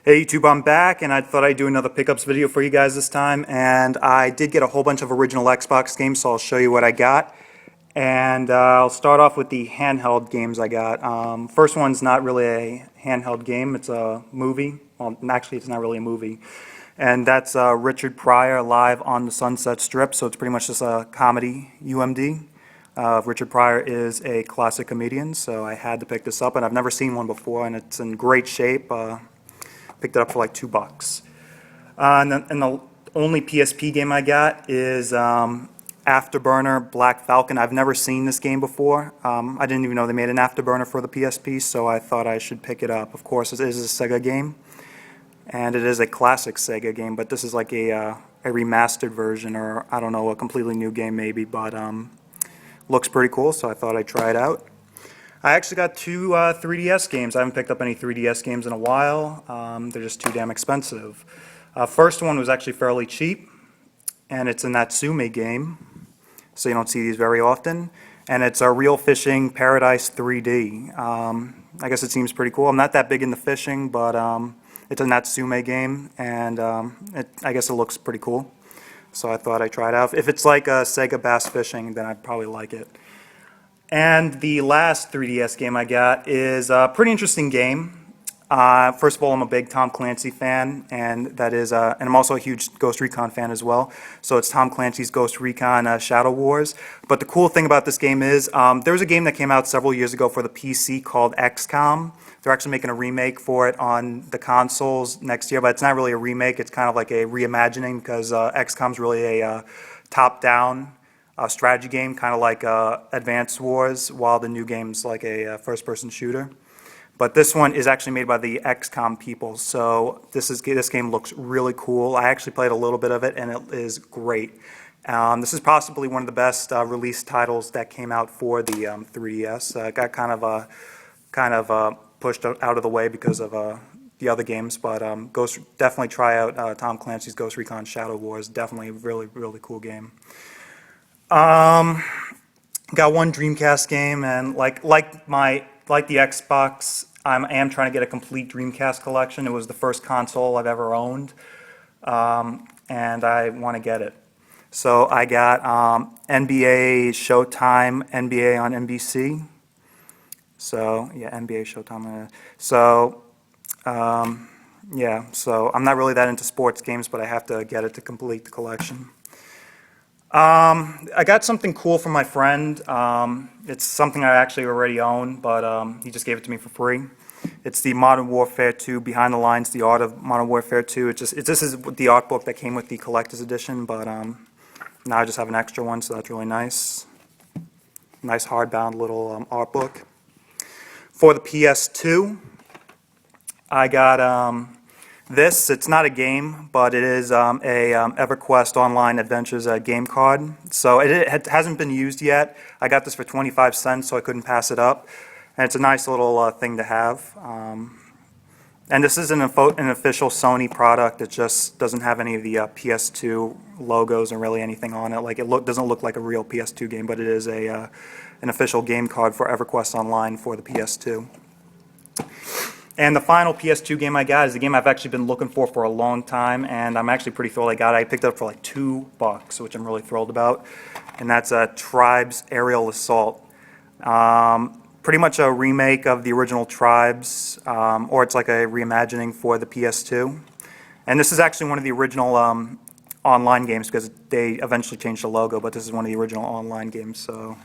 Hey YouTube, I'm back and I thought I'd do another pickups video for you guys this time, and I did get a whole bunch of original Xbox games, so I'll show you what I got. And I'll start off with the handheld games I got. First one's not really a handheld game, it's a movie. Well, actually it's not really a movie. And that's Richard Pryor Live on the Sunset Strip, so it's pretty much just a comedy UMD. Richard Pryor is a classic comedian, so I had to pick this up, and I've never seen one before, and it's in great shape. Picked it up for like $2. And the only PSP game I got is Afterburner Black Falcon. I've never seen this game before. I didn't even know they made an Afterburner for the PSP, so I thought I should pick it up. Of course, it is a Sega game, and it is a classic Sega game, but this is like a remastered version, or I don't know, a completely new game maybe, but looks pretty cool, so I thought I'd try it out. I actually got two 3DS games. I haven't picked up any 3DS games in a while. They're just too damn expensive. First one was actually fairly cheap, and it's a Natsume game, so you don't see these very often. And it's a Real Fishing Paradise 3D. I guess it seems pretty cool. I'm not that big into fishing, but it's a Natsume game, and I guess it looks pretty cool. So I thought I'd try it out. If it's like a Sega Bass Fishing, then I'd probably like it. And the last 3DS game I got is a pretty interesting game. First of all, I'm a big Tom Clancy fan, and I'm also a huge Ghost Recon fan as well. So it's Tom Clancy's Ghost Recon Shadow Wars. But the cool thing about this game is there was a game that came out several years ago for the PC called XCOM. They're actually making a remake for it on the consoles next year, but it's not really a remake. It's kind of like a reimagining, because XCOM's really a top-down strategy game, kind of like Advanced Wars, while the new game's like a first-person shooter. But this one is actually made by the XCOM people, so this game looks really cool. I actually played a little bit of it, and it is great. This is possibly one of the best release titles that came out for the 3DS. It got kind of pushed out of the way because of the other games, but definitely try out Tom Clancy's Ghost Recon Shadow Wars. Definitely a really, really cool game. Got one Dreamcast game, and like the Xbox, I am trying to get a complete Dreamcast collection. It was the first console I've ever owned, and I want to get it. So I got NBA Showtime, NBA on NBC. So yeah, NBA Showtime. Yeah, so I'm not really that into sports games, but I have to get it to complete the collection. I got something cool from my friend. It's something I actually already own, but he just gave it to me for free. It's the Modern Warfare 2 Behind the Lines, The Art of Modern Warfare 2. This is the art book that came with the collector's edition, but now I just have an extra one, so that's really nice. Nice hardbound little art book. For the PS2, I got this. It's not a game, but it is a EverQuest Online Adventures game card. So it hasn't been used yet. I got this for 25 cents, so I couldn't pass it up. And it's a nice little thing to have. And this isn't an official Sony product. It just doesn't have any of the PS2 logos or really anything on it. Like doesn't look like a real PS2 game, but it is an official game card for EverQuest Online for the PS2. And the final PS2 game I got is a game I've actually been looking for a long time, and I'm actually pretty thrilled I got it. I picked it up for like $2, which I'm really thrilled about, and that's Tribes Aerial Assault. Pretty much a remake of the original Tribes, or it's like a reimagining for the PS2. And this is actually one of the original online games, because they eventually changed the logo, but this is one of the original online games, so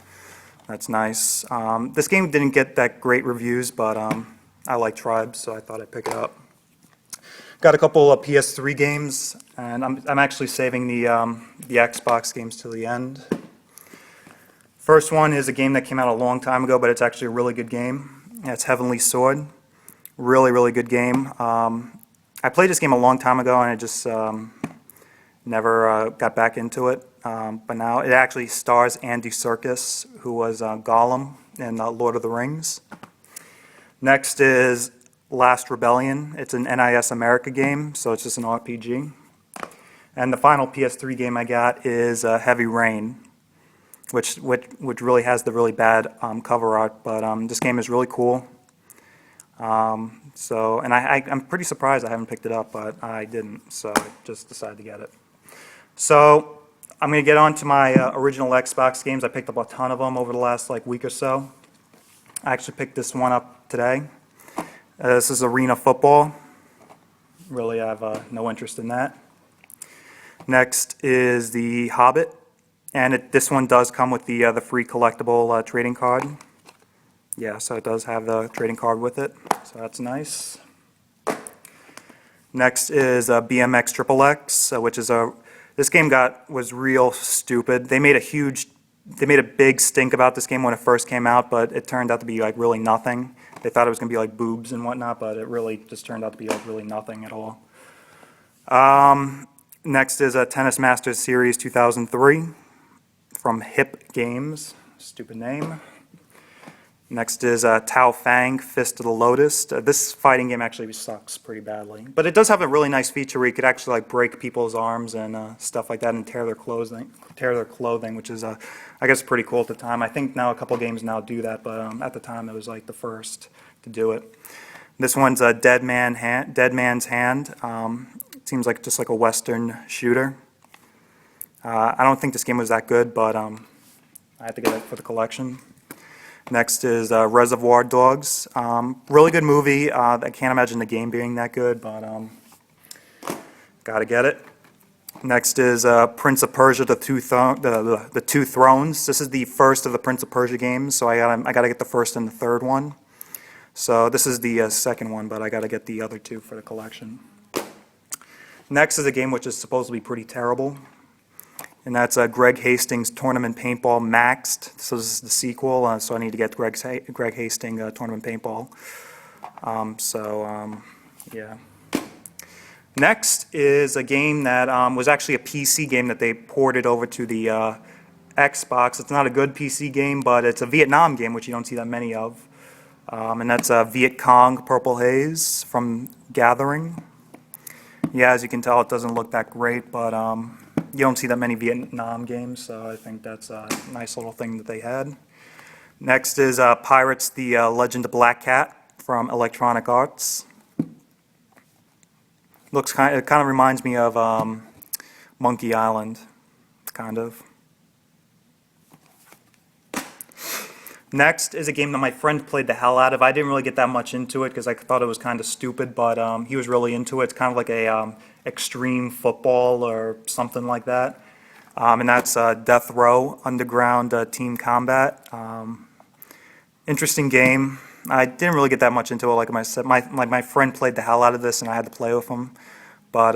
that's nice. This game didn't get that great reviews, but I like Tribes, so I thought I'd pick it up. Got a couple of PS3 games, and I'm actually saving the Xbox games to the end. First one is a game that came out a long time ago, but it's actually a really good game. It's Heavenly Sword. Really, really good game. I played this game a long time ago, and I just never got back into it. But now it actually stars Andy Serkis, who was Gollum in Lord of the Rings. Next is Last Rebellion. It's an NIS America game, so it's just an RPG. And the final PS3 game I got is Heavy Rain, which really has the really bad cover art, but this game is really cool. So, and I'm pretty surprised I haven't picked it up, but I didn't, so I just decided to get it. So, I'm going to get on to my original Xbox games. I picked up a ton of them over the last week or so. I actually picked this one up today. This is Arena Football. Really, I have no interest in that. Next is The Hobbit, and this one does come with the free collectible trading card. Yeah, so it does have the trading card with it, so that's nice. Next is BMX Triple X, which is this game was real stupid. They made a big stink about this game when it first came out, but it turned out to be really nothing. They thought it was going to be boobs and whatnot, but it really just turned out to be really nothing at all. Next is Tennis Masters Series 2003 from Hip Games. Stupid name. Next is Tao Fang, Fist of the Lotus. This fighting game actually sucks pretty badly. But it does have a really nice feature where you could actually break people's arms and stuff like that and tear their clothing, which is, I guess, pretty cool at the time. I think now a couple games now do that, but at the time it was the first to do it. This one's Dead Man's Hand. It seems like just a Western shooter. I don't think this game was that good, but I had to get it for the collection. Next is Reservoir Dogs. Really good movie. I can't imagine the game being that good, but gotta get it. Next is Prince of Persia: The Two Thrones. This is the first of the Prince of Persia games, so I gotta get the first and the third one. So this is the second one, but I gotta get the other two for the collection. Next is a game which is supposed to be pretty terrible, and that's Greg Hastings Tournament Paintball Maxed. So this is the sequel, so I need to get Greg Hastings Tournament Paintball. Yeah. Next is a game that was actually a PC game that they ported over to the Xbox. It's not a good PC game, but it's a Vietnam game, which you don't see that many of. And that's Viet Cong Purple Haze from Gathering. Yeah, as you can tell, it doesn't look that great, but you don't see that many Vietnam games, so I think that's a nice little thing that they had. Next is Pirates: The Legend of Black Cat from Electronic Arts. It kind of reminds me of Monkey Island, kind of. Next is a game that my friend played the hell out of. I didn't really get that much into it because I thought it was kind of stupid, but he was really into it. It's kind of like a extreme football or something like that. And that's Death Row Underground Team Combat. Interesting game. I didn't really get that much into it. Like I said, my friend played the hell out of this, and I had to play with him. But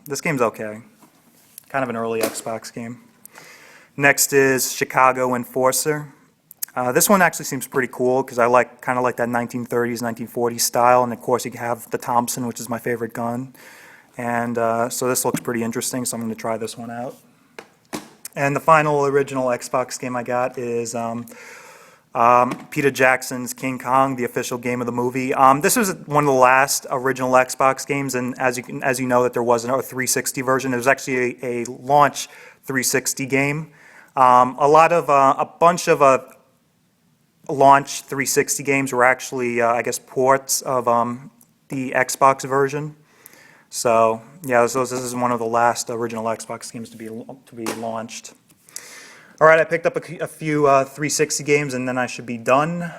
this game's okay. Kind of an early Xbox game. Next is Chicago Enforcer. This one actually seems pretty cool because I kind of like that 1930s, 1940s style, and of course you have the Thompson, which is my favorite gun. And so this looks pretty interesting, so I'm going to try this one out. And the final original Xbox game I got is Peter Jackson's King Kong, the official game of the movie. This was one of the last original Xbox games, and as you know, that there wasn't a 360 version. It was actually a launch 360 game. A bunch of launch 360 games were actually, I guess, ports of the Xbox version. So yeah, this is one of the last original Xbox games to be launched. All right, I picked up a few 360 games, and then I should be done.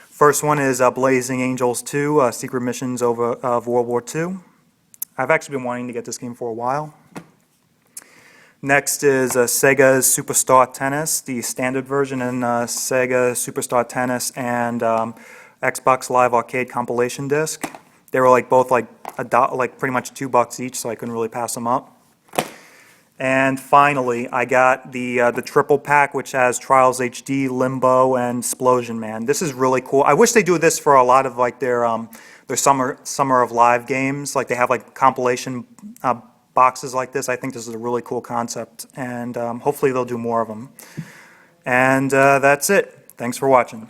First one is Blazing Angels 2: Secret Missions of World War II. I've actually been wanting to get this game for a while. Next is Sega's Superstar Tennis, the standard version, and Sega Superstar Tennis and Xbox Live Arcade compilation disc. They were both pretty much $2 each, so I couldn't really pass them up. And finally, I got the triple pack, which has Trials HD, Limbo, and Splosion Man. This is really cool. I wish they do this for a lot of their Summer of Live games. They have compilation boxes like this. I think this is a really cool concept, and hopefully they'll do more of them. And that's it. Thanks for watching.